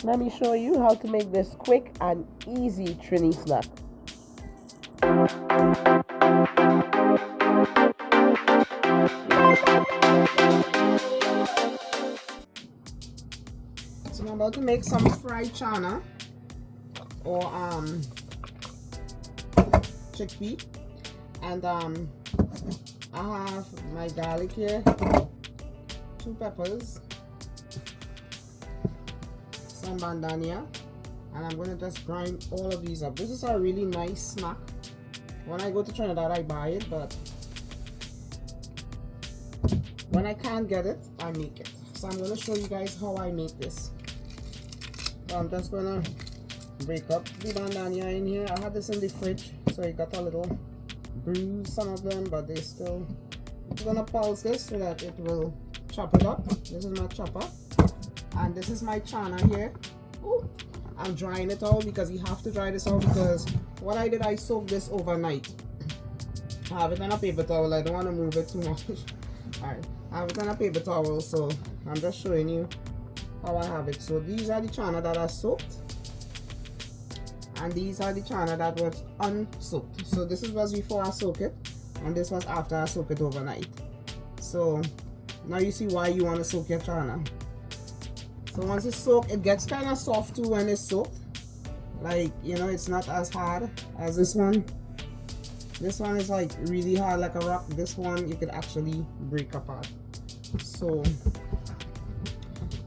Let me show you how to make this quick and easy Trini snack. So I'm about to make some fried channa or chickpea, and I have my garlic here, 2 peppers, some bandania, and I'm going to just grind all of these up. This is a really nice snack. When I go to Trinidad I buy it, but when I can't get it I make it. So I'm going to show you guys how I make this. So I'm just going to break up the bandania in here. I had this in the fridge, so it got a little bruise, some of them, but they still. I'm going to pulse this so that it will chop it up. This is my chopper, and this is my channa here. Ooh, I'm drying it out because you have to dry this out, because what I did, I soaked this overnight. I have it on a paper towel. I don't want to move it too much. Alright, I have it on a paper towel, so I'm just showing you how I have it. So these are the channa that are soaked, and these are the channa that was unsoaked. So this was before I soak it, and this was after I soak it overnight. So now you see why you want to soak your channa. So once it's soaked, it gets kind of soft too when it's soaked. Like, you know, it's not as hard as this one. This one is like really hard like a rock. This one you could actually break apart. So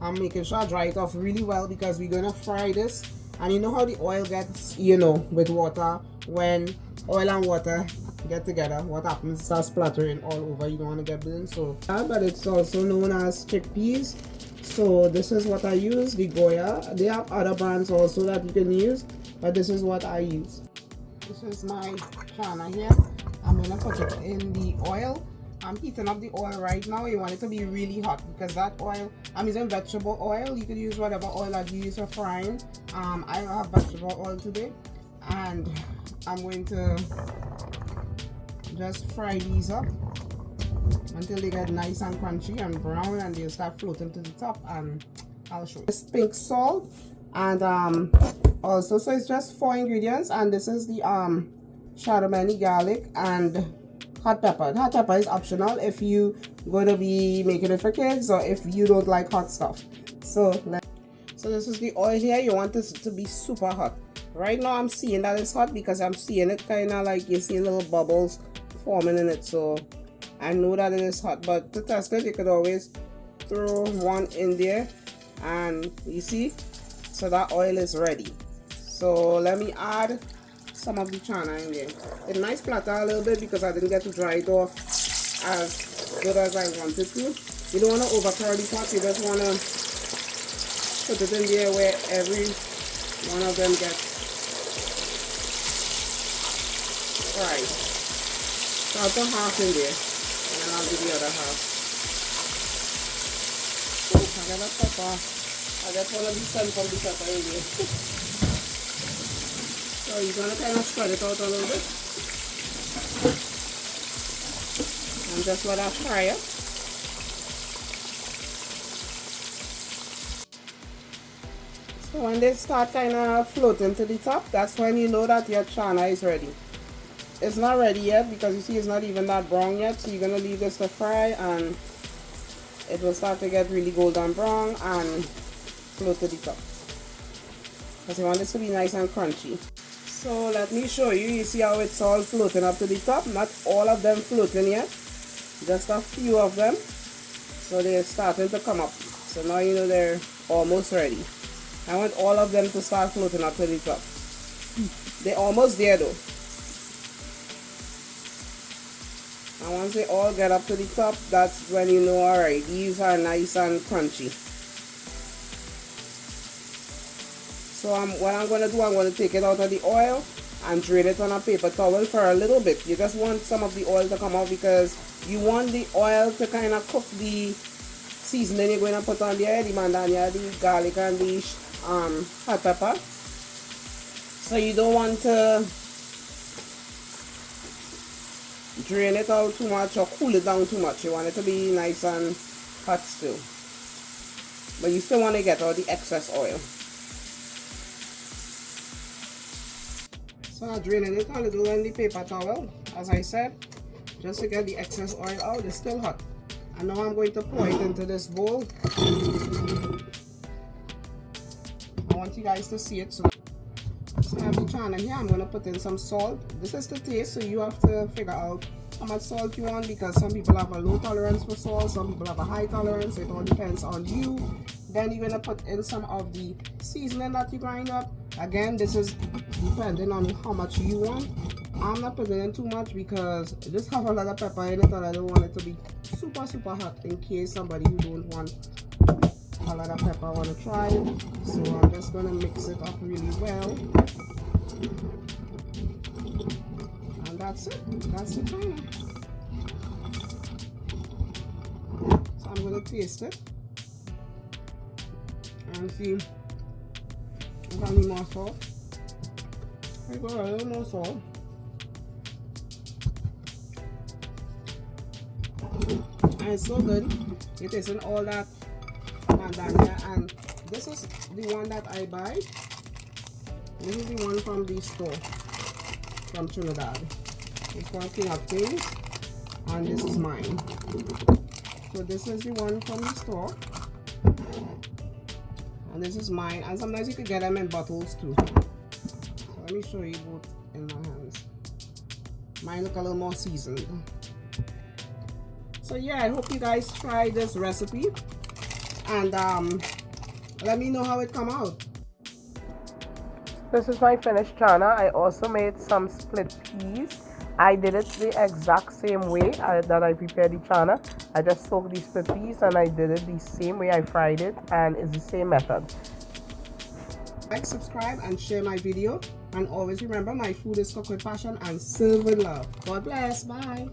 I'm making sure I dry it off really well, because we're gonna fry this. And you know how the oil gets, you know, with water, when oil and water get together, what happens? It starts splattering all over. You don't want to get burned. So but it's also known as chickpeas. So this is what I use, the Goya. They have other brands also that you can use, but this is what I use. This is my channa here. I'm gonna put it in the oil. I'm heating up the oil right now. You want it to be really hot, because that oil, I'm using vegetable oil. You could use whatever oil that you use for frying. I have vegetable oil today, and I'm going to just fry these up until they get nice and crunchy and brown, and they'll start floating to the top, and I'll show you. This pink salt, and also, so it's just 4 ingredients, and this is the Shadon garlic and hot pepper. Hot pepper is optional if you going to be making it for kids, or if you don't like hot stuff. So this is the oil here. You want this to be super hot. Right now I'm seeing that it's hot because I'm seeing it kind of like, you see little bubbles forming in it. So I know that it is hot, but to test it, you could always throw one in there, and you see, so that oil is ready. So let me add some of the channa in there. It might splatter a little bit because I didn't get to dry it off as good as I wanted to. You don't want to overpower the pot. You just want to put it in there where every one of them gets fried. So I'll put half in there, and then I'll do the other half. I got a pepper. I got one of these sun from the pepper in there. So you're going to kind of spread it out a little bit. And just let that fry up. So when they start kind of floating to the top, that's when you know that your channa is ready. It's not ready yet because you see it's not even that brown yet. So you're going to leave this to fry, and it will start to get really golden brown and float to the top. Because you want this to be nice and crunchy. So let me show you. You see how it's all floating up to the top? Not all of them floating yet. Just a few of them. So they're starting to come up. So now you know they're almost ready. I want all of them to start floating up to the top. They're almost there though. And once they all get up to the top, that's when you know, alright, these are nice and crunchy. So what I'm going to do, I'm going to take it out of the oil and drain it on a paper towel for a little bit. You just want some of the oil to come out, because you want the oil to kind of cook the seasoning you're going to put on there, the mandania, the garlic, and the hot pepper. So you don't want to drain it out too much or cool it down too much. You want it to be nice and hot still, but you still want to get all the excess oil. So I'm draining it a little in the paper towel, as I said, just to get the excess oil out. It's still hot. And now I'm going to pour it into this bowl. I want you guys to see it. So I have the chana here. I'm going to put in some salt. This is the taste, so you have to figure out how much salt you want, because some people have a low tolerance for salt, some people have a high tolerance. It all depends on you. Then you're going to put in some of the seasoning that you grind up. Again, this is depending on how much you want. I'm not putting in too much because this have a lot of pepper in it, and I don't want it to be super hot in case somebody who don't want a lot of pepper want to try it. So I'm just going to mix it up really well. And that's it. That's the china. So I'm going to taste it and see if I need more salt. I got a little more salt. And it's so good. It isn't all that mandania. And this is the one that I buy. This is the one from the store from Trinidad. It's called King of Kings, and this is mine. So this is the one from the store, and this is mine. And sometimes you can get them in bottles too. So let me show you both in my hands. Mine look a little more seasoned. So yeah, I hope you guys try this recipe, and let me know how it come out. This is my finished chana. I also made some split peas. I did it the exact same way that I prepared the chana. I just soaked the split peas and I did it the same way I fried it, and it's the same method. Like, subscribe, and share my video. And always remember, my food is cooked with passion and served with love. God bless. Bye.